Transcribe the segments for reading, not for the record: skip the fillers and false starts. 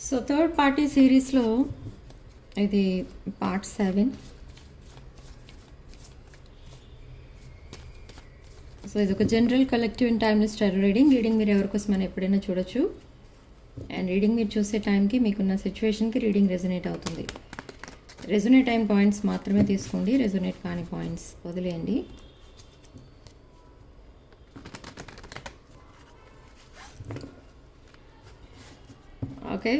So third party సిరీస్లో ఇది part 7. So ఇది ఒక general collective and timeless tarot reading మీరు ఎవరికోసం అని ఎప్పుడైనా చూడొచ్చు. అండ్ రీడింగ్ మీరు చూసే టైంకి మీకున్న సిచ్యువేషన్కి రీడింగ్ రెజొనేట్ అవుతుంది. రెజొనేట్ అయిన పాయింట్స్ మాత్రమే తీసుకోండి, రెజొనేట్ కాని పాయింట్స్ వదిలేయండి. ఓకే,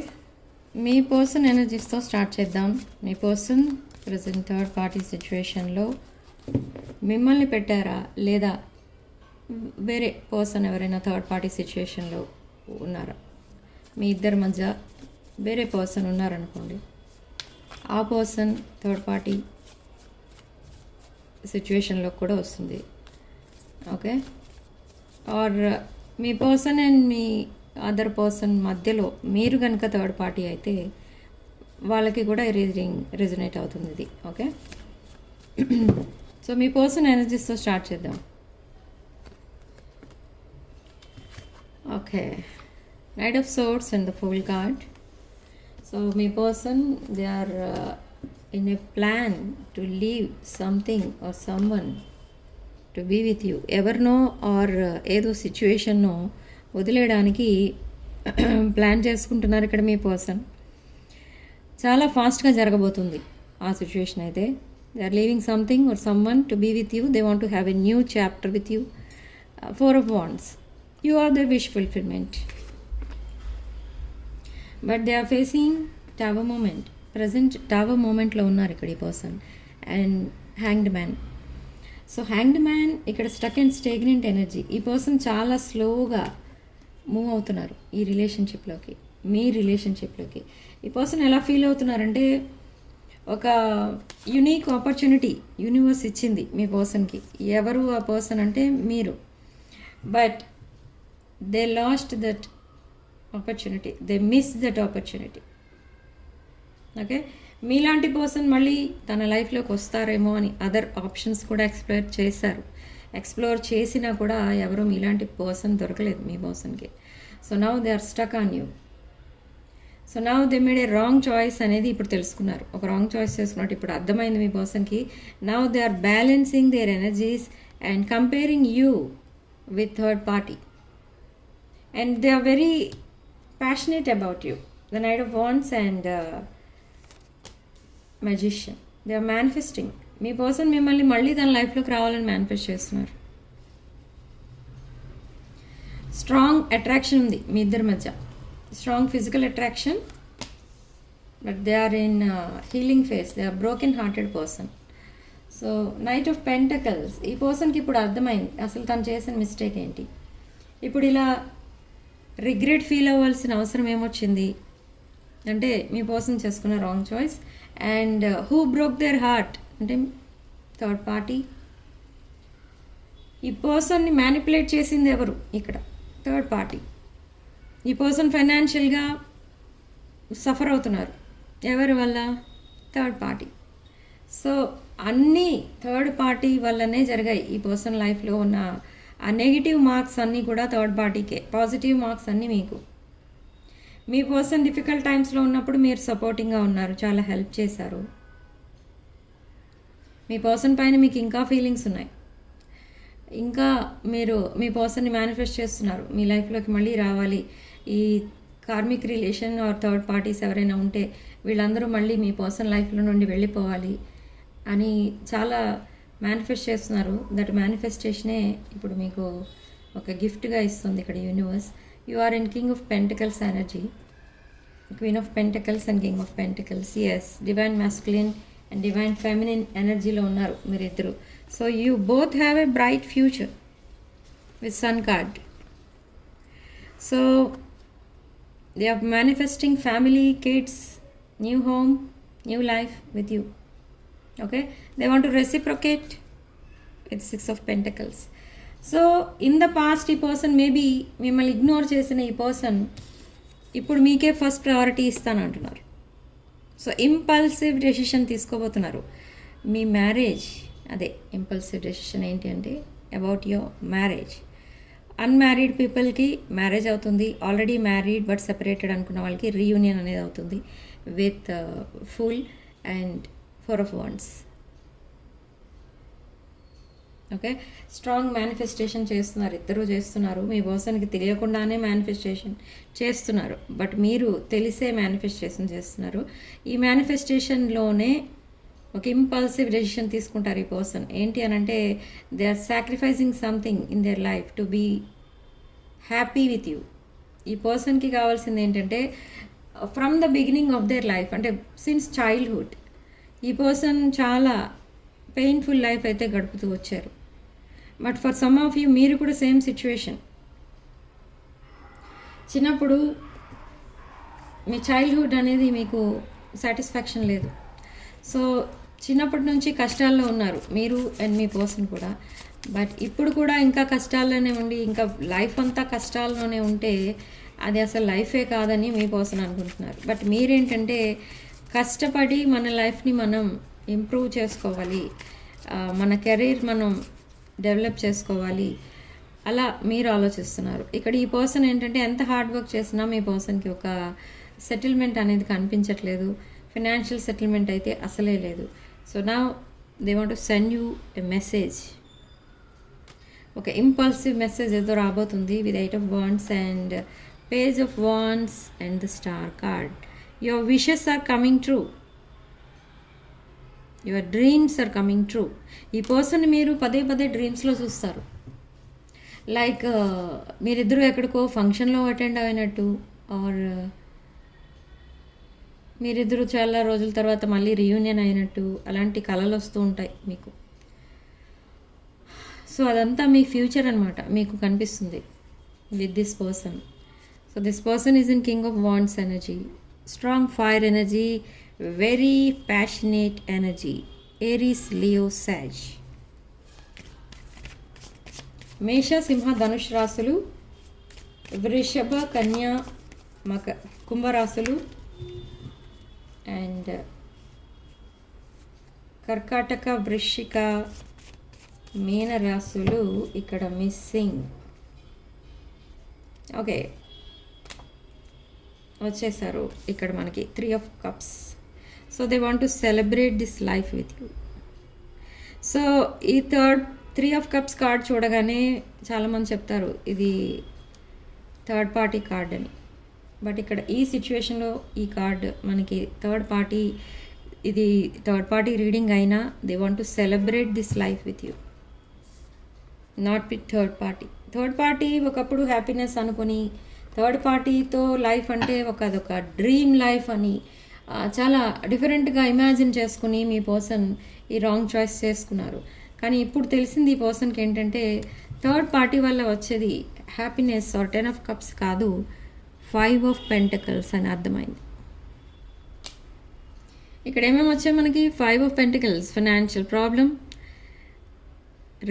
మీ పర్సన్ ఎనర్జీస్తో స్టార్ట్ చేద్దాం. మీ పర్సన్ ప్రజెంట్ థర్డ్ పార్టీ సిచ్యువేషన్లో మిమ్మల్ని పెట్టారా లేదా వేరే పర్సన్ ఎవరైనా థర్డ్ పార్టీ సిచ్యువేషన్లో ఉన్నారా? మీ ఇద్దరి మధ్య వేరే పర్సన్ ఉన్నారనుకోండి, ఆ పర్సన్ థర్డ్ పార్టీ సిచ్యువేషన్లో కూడా వస్తుంది. ఓకే, ఆర్ మీ పర్సన్ అండ్ మీ అదర్ పర్సన్ మధ్యలో మీరు కనుక థర్డ్ పార్టీ అయితే వాళ్ళకి కూడా రీడింగ్ రెజొనేట్ అవుతుంది ఇది. ఓకే, సో మీ పర్సన్ ఎనర్జీస్తో స్టార్ట్ చేద్దాం. Okay, knight of swords and the fool card. So మీ person they are in a plan to leave something or someone to be with you. ఎవరినో ఆర్ ఏదో సిచ్యువేషన్నో వదిలేయడానికి plan చేసుకుంటున్నారు ఇక్కడ మీ పర్సన్. చాలా ఫాస్ట్గా జరగబోతుంది ఆ సిచ్యువేషన్ అయితే. They are leaving something or someone to be with you. They want to have a new chapter with you. 4 of Wands. You are their wish fulfillment. But they are facing Tower moment. Present Tower momentలో ఉన్నారు ఇక్కడ ఈ person. And hanged man. So hanged man ఇక్కడ stuck and స్టేగ్నెంట్ energy. ఈ person చాలా స్లోగా move అవుతున్నారు ఈ రిలేషన్షిప్లోకి, మీ రిలేషన్షిప్లోకి. ఈ పర్సన్ ఎలా ఫీల్ అవుతున్నారంటే ఒక యునీక్ ఆపర్చునిటీ యూనివర్స్ ఇచ్చింది మీ పర్సన్కి. ఎవరు ఆ పర్సన్ అంటే మీరు. But they last that opportunity, they miss that opportunity. Okay, మీలాంటి పర్సన్ మళ్ళీ తన లైఫ్లోకి వస్తారేమో అని అదర్ ఆప్షన్స్ కూడా ఎక్స్ప్లోర్ చేసినా కూడా ఎవరు మీలాంటి పర్సన్ దొరకలేదు మీ పర్సన్కి. So now they are stuck on you. So now they made a wrong choice అనేది ఇప్పుడు తెలుసుకున్నారు. ఒక రాంగ్ చాయిస్ చేసుకున్నట్టు ఇప్పుడు అర్థమైంది మీ పర్సన్కి. Now they are balancing their energies and comparing you with third party. And they are very passionate about you. The Knight of Wands and Magician. They are manifesting. Me person మిమ్మల్ని మళ్ళీ తన లైఫ్లోకి రావాలని మేనిఫెస్ట్ చేస్తున్నారు. Strong attraction ఉంది మీ ఇద్దరి మధ్య, strong physical attraction. But they are in healing phase. They are broken hearted person. So knight of pentacles. ఈ పర్సన్కి ఇప్పుడు అర్థమైంది అసలు తను చేసిన మిస్టేక్ ఏంటి. ఇప్పుడు ఇలా రిగ్రెట్ ఫీల్ అవ్వాల్సిన అవసరం ఏమొచ్చింది అంటే మీ పర్సన్ చేసుకున్న wrong choice. And who broke their heart అంటే థర్డ్ పార్టీ. ఈ పర్సన్ని మ్యానిపులేట్ చేసింది ఎవరు ఇక్కడ? Third party. ఈ పర్సన్ ఫైనాన్షియల్గా సఫర్ అవుతున్నారు. ఎవరి వల్ల? Third party. సో అన్నీ థర్డ్ పార్టీ వల్లనే జరిగాయి. ఈ పర్సన్ లైఫ్లో ఉన్న ఆ నెగిటివ్ మార్క్స్ అన్నీ కూడా థర్డ్ పార్టీకే, పాజిటివ్ మార్క్స్ అన్నీ మీకు. మీ పర్సన్ డిఫికల్ట్ టైమ్స్లో ఉన్నప్పుడు మీరు సపోర్టింగ్గా ఉన్నారు, చాలా హెల్ప్ చేశారు. మీ పర్సన్ పైన మీకు ఇంకా ఫీలింగ్స్ ఉన్నాయి. ఇంకా మీరు మీ పర్సన్ని మేనిఫెస్ట్ చేస్తున్నారు మీ లైఫ్లోకి మళ్ళీ రావాలి. ఈ karmic relation or third parties ఎవరైనా ఉంటే వీళ్ళందరూ మళ్ళీ మీ పర్సన్ లైఫ్లో నుండి వెళ్ళిపోవాలి అని చాలా మేనిఫెస్ట్ చేస్తున్నారు. దట్ మేనిఫెస్టేషనే ఇప్పుడు మీకు ఒక గిఫ్ట్గా ఇస్తుంది ఇక్కడ universe. You are in king of pentacles energy, queen of pentacles and king of pentacles. Yes, divine masculine and divine feminine ఎనర్జీలో ఉన్నారు మీరిద్దరు. So you both have a bright future with sun card. So they are manifesting family, kids, new home, new life with you. Okay, they want to reciprocate with 6 of Pentacles. So in the past ఈ person maybe మిమ్మల్ని ignore చేసిన ఈ person ఇప్పుడు మీకే first priority ఇస్తానంటున్నారు. So impulsive decision తీసుకోబోతున్నారు. మీ marriage, అదే ఇంపల్సివ్ డెసిషన్ ఏంటి అంటే అబౌట్ యువర్ మ్యారేజ్ అన్మ్యారీడ్ పీపుల్కి మ్యారేజ్ అవుతుంది, ఆల్రెడీ మ్యారీడ్ బట్ సెపరేటెడ్ అనుకున్న వాళ్ళకి రీయూనియన్ అనేది అవుతుంది with fool and 4 of Wands. Okay, strong manifestation చేస్తున్నారు, ఇద్దరు చేస్తున్నారు. మీ పర్సన్కి తెలియకుండానే మేనిఫెస్టేషన్ చేస్తున్నారు, బట్ మీరు తెలిసే మేనిఫెస్టేషన్ చేస్తున్నారు. ఈ మేనిఫెస్టేషన్లోనే ఒక ఇంపల్సివ్ డెసిషన్ తీసుకుంటారు ఈ పర్సన్. ఏంటి అని అంటే they are sacrificing something in their life to be happy with you. ఈ పర్సన్కి కావాల్సింది ఏంటంటే from the beginning of their life, అంటే సిన్స్ చైల్డ్హుడ్ ఈ పర్సన్ చాలా పెయిన్ఫుల్ లైఫ్ అయితే గడుపుతూ వచ్చారు. But for some of you మీరు కూడా సేమ్ సిచ్యువేషన్. చిన్నప్పుడు మీ చైల్డ్హుడ్ అనేది మీకు సాటిస్ఫాక్షన్ లేదు. సో చిన్నప్పటి నుంచి కష్టాల్లో ఉన్నారు మీరు అండ్ మీ పర్సన్ కూడా. బట్ ఇప్పుడు కూడా ఇంకా కష్టాల్లోనే ఉండి ఇంకా లైఫ్ అంతా కష్టాల్లోనే ఉంటే అది అసలు లైఫే కాదని మీ పర్సన్ అనుకుంటున్నారు. బట్ మీరేంటంటే కష్టపడి మన లైఫ్ని మనం ఇంప్రూవ్ చేసుకోవాలి, మన కెరీర్ మనం డెవలప్ చేసుకోవాలి, అలా మీరు ఆలోచిస్తున్నారు. ఇక్కడ ఈ పర్సన్ ఏంటంటే ఎంత హార్డ్ వర్క్ చేసినా మీ పర్సన్కి ఒక సెటిల్మెంట్ అనేది కనిపించట్లేదు. ఫినాన్షియల్ సెటిల్మెంట్ అయితే అసలే లేదు. సో నా they want to send you a message, ఒక ఇంపల్సివ్ మెసేజ్ ఏదో రాబోతుంది with 8 of Wands and Page of Wands and the star card. Your wishes are coming true, your dreams are coming true. ఈ person మీరు పదే పదే డ్రీమ్స్లో చూస్తారు. Like మీరిద్దరూ ఎక్కడికో ఫంక్షన్లో అటెండ్ అయినట్టు, ఆర్ మీరిద్దరూ చాలా రోజుల తర్వాత మళ్ళీ రీయూనియన్ అయినట్టు అలాంటి కళలు వస్తూ ఉంటాయి మీకు. సో అదంతా మీ ఫ్యూచర్ అనమాట మీకు కనిపిస్తుంది with this person. So this person is in king of wands energy, strong fire energy, very passionate energy, Aries, Leo, Sag. Mesha, Simha, Dhanush రాశులు, వృషభ, కన్య, కుంభరాశులు అండ్ కర్కాటక, వృశ్చిక, మీన రాశులు ఇక్కడ మిస్సింగ్. ఓకే, వచ్చేసారు ఇక్కడ మనకి 3 of Cups. So they want to celebrate this life with you. So ఈ 3 of Cups కార్డ్ చూడగానే చాలామంది చెప్తారు ఇది థర్డ్ పార్టీ కార్డ్ అని. బట్ ఇక్కడ ఈ సిచ్యువేషన్లో ఈ కార్డ్ మనకి థర్డ్ పార్టీ రీడింగ్ అయినా they want to celebrate this life with you, not with third party. Third party ఒకప్పుడు హ్యాపీనెస్ అనుకుని థర్డ్ పార్టీతో లైఫ్ అంటే అదొక డ్రీమ్ లైఫ్ అని చాలా డిఫరెంట్గా ఇమాజిన్ చేసుకుని మీ పర్సన్ ఈ రాంగ్ చాయిస్ చేసుకున్నారు. కానీ ఇప్పుడు తెలిసింది ఈ పర్సన్కి ఏంటంటే థర్డ్ పార్టీ వల్ల వచ్చేది హ్యాపీనెస్ ఆర్ 10 of Cups కాదు, 5 of Pentacles అని అర్థమైంది. ఇక్కడ ఏమేమి వచ్చాయి మనకి? 5 of Pentacles, financial problem,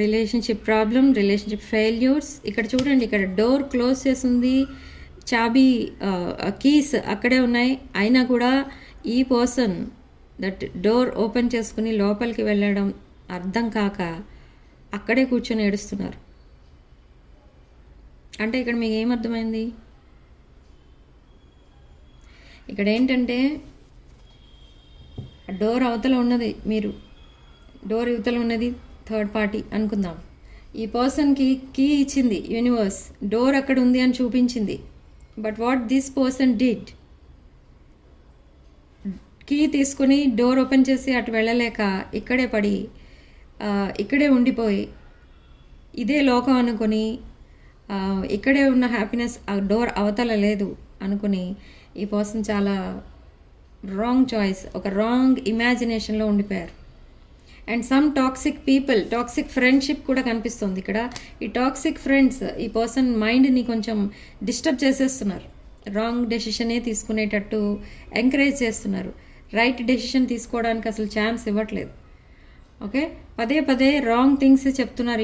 relationship problem, relationship failures. ఇక్కడ చూడండి, ఇక్కడ డోర్ క్లోజ్ చేసింది, చాబీ కీస్ అక్కడే ఉన్నాయి, అయినా కూడా ఈ పర్సన్ దట్ డోర్ ఓపెన్ చేసుకుని లోపలికి వెళ్ళడం అర్థం కాక అక్కడే కూర్చొని ఏడుస్తున్నారు. అంటే ఇక్కడ మీకు ఏమర్థమైంది? ఇక్కడ ఏంటంటే డోర్ అవతల ఉన్నది మీరు, డోర్ యువతల ఉన్నది థర్డ్ పార్టీ అనుకుందాం. ఈ పర్సన్కి కీ ఇచ్చింది యూనివర్స్, డోర్ అక్కడ ఉంది అని చూపించింది. But what this person did, key తీసుకుని డోర్ ఓపెన్ చేసి అటు వెళ్ళలేక ఇక్కడే పడి ఇక్కడే ఉండిపోయి ఇదే లోకం అనుకుని ఇక్కడే ఉన్న హ్యాపీనెస్ ఆ డోర్ అవతల లేదు అనుకుని ఈ పర్సన్ చాలా రాంగ్ చాయిస్, ఒక రాంగ్ ఇమాజినేషన్లో ఉండిపోయారు. And some toxic people, toxic friendship కూడా కనిపిస్తుంది ఇక్కడ. ఈ టాక్సిక్ ఫ్రెండ్స్ ఈ పర్సన్ మైండ్ని కొంచెం డిస్టర్బ్ చేసేస్తున్నారు, రాంగ్ డెసిషనే తీసుకునేటట్టు ఎంకరేజ్ చేస్తున్నారు, రైట్ డెసిషన్ తీసుకోవడానికి అసలు ఛాన్స్ ఇవ్వట్లేదు. ఓకే, పదే పదే రాంగ్ థింగ్స్ చెప్తున్నారు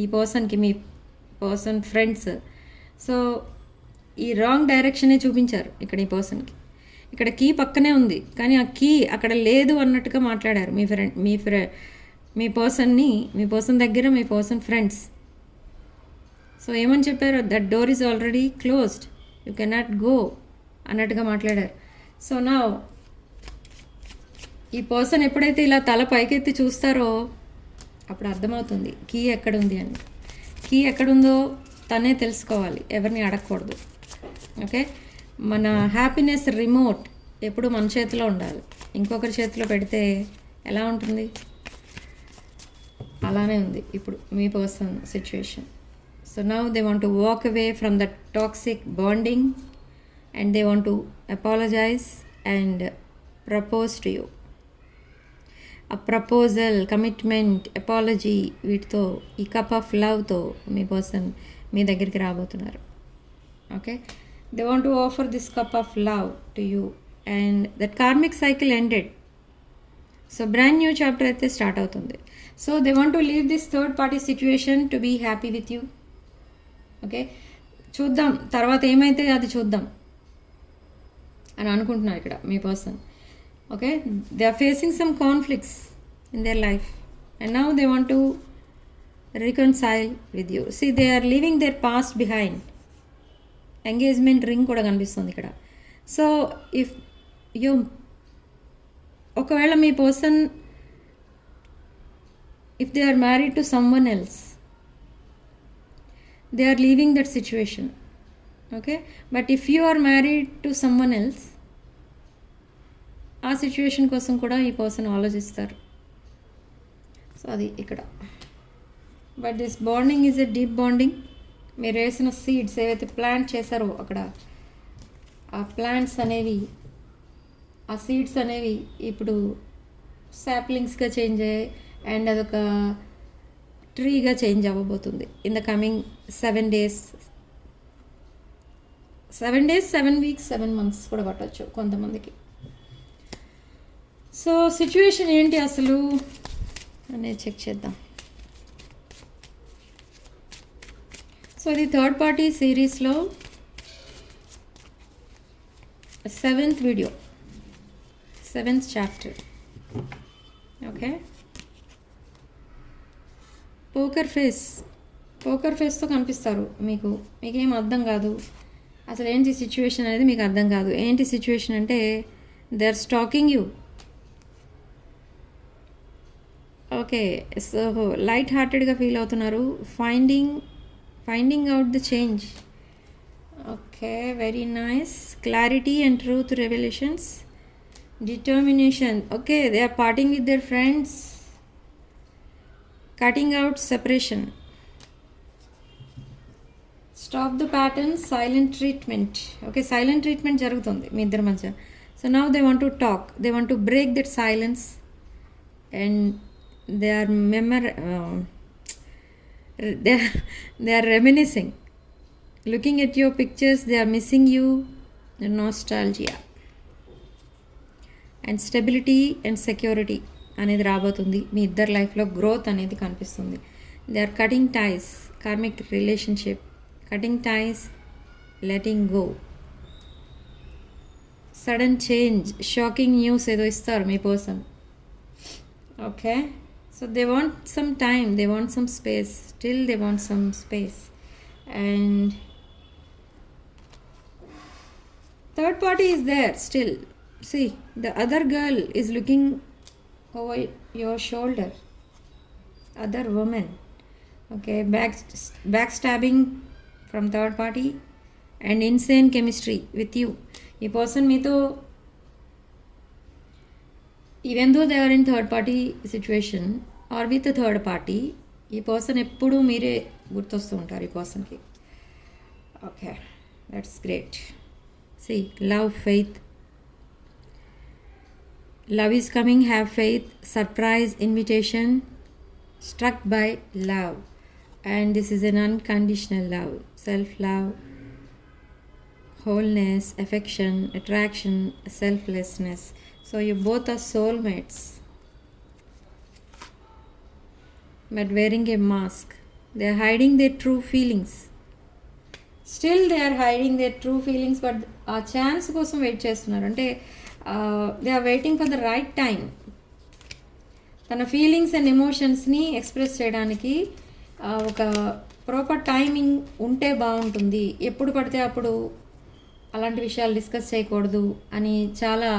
ఈ పర్సన్కి మీ పర్సన్ ఫ్రెండ్స్. సో ఈ రాంగ్ డైరెక్షనే చూపించారు ఇక్కడ ఈ పర్సన్కి. ఇక్కడ కీ పక్కనే ఉంది కానీ ఆ కీ అక్కడ లేదు అన్నట్టుగా మాట్లాడారు మీ పర్సన్ దగ్గర, మీ పర్సన్ ఫ్రెండ్స్. సో ఏమని చెప్పారు, that door is already closed, you cannot go అన్నట్టుగా మాట్లాడారు. సో నా ఈ పర్సన్ ఎప్పుడైతే ఇలా తల పైకెత్తి చూస్తారో అప్పుడు అర్థమవుతుంది కీ ఎక్కడుంది అని. కీ ఎక్కడుందో తనే తెలుసుకోవాలి, ఎవరిని అడగకూడదు. ఓకే, మన హ్యాపీనెస్ రిమోట్ ఎప్పుడు మన చేతిలో ఉండాలి. ఇంకొకరి చేతిలో పెడితే ఎలా ఉంటుంది, అలానే ఉంది ఇప్పుడు మీ person situation. So now they want to walk away from the toxic bonding and they want to apologise and propose to you. ఆ ప్రపోజల్, కమిట్మెంట్, అపాలజీ వీటితో, ఈ కప్ ఆఫ్ లవ్తో మీ పర్సన్ మీ దగ్గరికి రాబోతున్నారు. Okay, they want to offer this cup of love to you and that karmic cycle ended. So brand new chapter అయితే start అవుతుంది. So they want to leave this third party situation to be happy with you. Okay, చూద్దాం తర్వాత ఏమైతే అది చూద్దాం అని అనుకుంటున్నారు ఇక్కడ మీ person. Okay, they are facing some conflicts in their life and now they want to reconcile with you. See, they are leaving their past behind. Engagement ring కూడా కనిపిస్తుంది ఇక్కడ. సో ఇఫ్ యూ ఒకవేళ మీ person if they are married to someone else, they are leaving that situation. Okay, but if you are married to someone else, ఆ situation కోసం కూడా ఈ person ఆలోచిస్తారు. So అది ఇక్కడ. But this bonding is a deep bonding. మీరు వేసిన seeds ఏవైతే ప్లాంట్ చేశారో అక్కడ ఆ ప్లాంట్స్ అనేవి, ఆ సీడ్స్ అనేవి ఇప్పుడు సాప్లింగ్స్గా చేంజ్ అయ్యాయి అండ్ అదొక ట్రీగా చేంజ్ అవ్వబోతుంది in the coming 7 days, 7 weeks, 7 months కూడా పట్టవచ్చు కొంతమందికి. సో సిచ్యువేషన్ ఏంటి అసలు అనేది చెక్ చేద్దాం. సో ఇది థర్డ్ పార్టీ సిరీస్లో 7th video, 7th chapter. Okay, poker ఫేస్తో కనిపిస్తారు మీకు. మీకేం అర్థం కాదు అసలు ఏంటి సిచ్యువేషన్ అనేది, మీకు అర్థం కాదు. ఏంటి సిచ్యువేషన్ అంటే they are stalking you. Okay, so light హార్టెడ్గా ఫీల్ అవుతున్నారు. Finding out the change. Okay, very nice. Clarity and truth revolutions, determination. Okay, they are parting with their friends, cutting out separation, stop the pattern, silent treatment. Okay, silent treatment జరుగుతుంది మీ ఇద్దరి మధ్య. So now they want to talk, they want to break that silence and they are reminiscing, looking at your pictures, they are missing you, nostalgia and stability and security అనేది రాబోతుంది మీ ఇద్దరు లైఫ్లో. Growth అనేది కనిపిస్తుంది. They are cutting ties, karmic relationship, cutting ties, letting go, sudden change, shocking news ఏదో ఇస్తారు మీ person. Okay, so they want some time, they want some space, still they want some space. And third party is there still. See, the other girl is looking over your shoulder, other woman. Okay, backstabbing from third party and insane chemistry with you. ఈ person మీతో, even though they are in third party situation or with a third party, ఈ person ఎప్పుడూ మీరే గుర్తొస్తూ ఉంటారు ఈ పర్సన్కి. Okay, that's great. See, love, faith. Love is coming, have faith, surprise invitation, struck by love and this is an unconditional love, self love, wholeness, affection, attraction, selflessness. So you both are soulmates, but wearing a mask. They are hiding their true feelings. Still they are hiding their true feelings, but ఆ chance కోసం wait చేస్తున్నారు. అంటే they are waiting for the right time. తన feelings and ఎమోషన్స్ని express చేయడానికి ఒక proper timing ఉంటే బాగుంటుంది, ఎప్పుడు పడితే అప్పుడు అలాంటి విషయాలు డిస్కస్ చేయకూడదు అని చాలా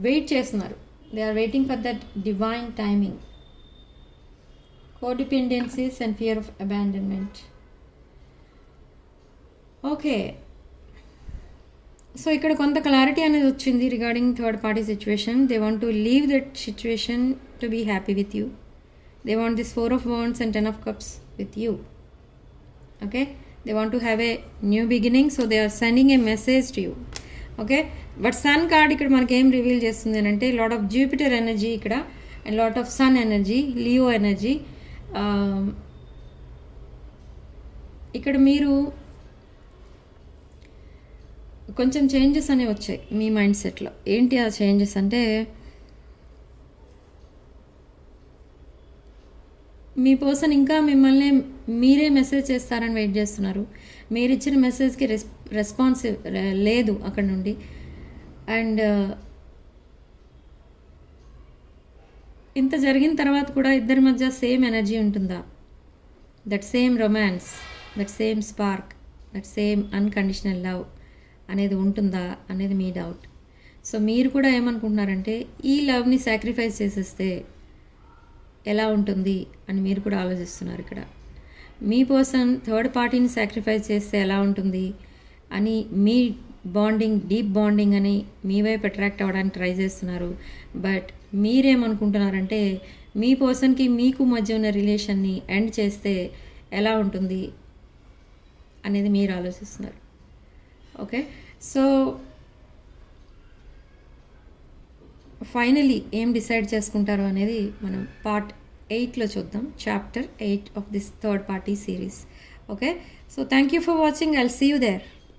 వెయిట్ చేస్తున్నారు. They are waiting for that divine timing. Codependencies and fear of abandonment. Okay, so ఇక్కడ కొంత క్లారిటీ అనేది వచ్చింది regarding third party situation. They want to leave that situation to be happy with you. They want this 4 of Wands and 10 of Cups with you. Okay, they want to have a new beginning, so they are sending a message to you. Okay, but Sun card ఇక్కడ మనకి ఏం reveal చేస్తుంది అని అంటే lot of Jupiter energy ఇక్కడ and lot of sun energy, Leo energy. ఇక్కడ మీరు కొంచెం చేంజెస్ అనేవి వచ్చాయి మీ మైండ్ సెట్లో. ఏంటి ఆ చేంజెస్ అంటే, మీ పర్సన్ ఇంకా మిమ్మల్ని మీరే మెసేజ్ చేస్తారని వెయిట్ చేస్తున్నారు. మీరు ఇచ్చిన మెసేజ్కి రెస్పాన్సివ్ లేదు అక్కడ నుండి. అండ్ ఇంత జరిగిన తర్వాత కూడా ఇద్దరి మధ్య సేమ్ ఎనర్జీ ఉంటుందా? That same romance, that same spark, that same unconditional love అనేది ఉంటుందా అనేది మీ డౌట్. సో మీరు కూడా ఏమనుకుంటున్నారంటే, ఈ లవ్ని సాక్రిఫైస్ చేసేస్తే ఎలా ఉంటుంది అని మీరు కూడా ఆలోచిస్తున్నారు. ఇక్కడ మీ పర్సన్ థర్డ్ పార్టీని సాక్రిఫైస్ చేస్తే ఎలా ఉంటుంది అని మీ బాండింగ్, డీప్ బాండింగ్ అని మీ వైపు అట్రాక్ట్ అవ్వడానికి ట్రై చేస్తున్నారు. బట్ మీరేమనుకుంటున్నారంటే, మీ పర్సన్కి మీకు మధ్య ఉన్న రిలేషన్ని ఎండ్ చేస్తే ఎలా ఉంటుంది అనేది మీరు ఆలోచిస్తున్నారు. ఓకే, సో ఫైనలీ ఏం డిసైడ్ చేసుకుంటారో అనేది మనం పార్ట్ 8లో చూద్దాం. Chapter 8 of this third party series. Okay, so thank you for watching. I'll see you there.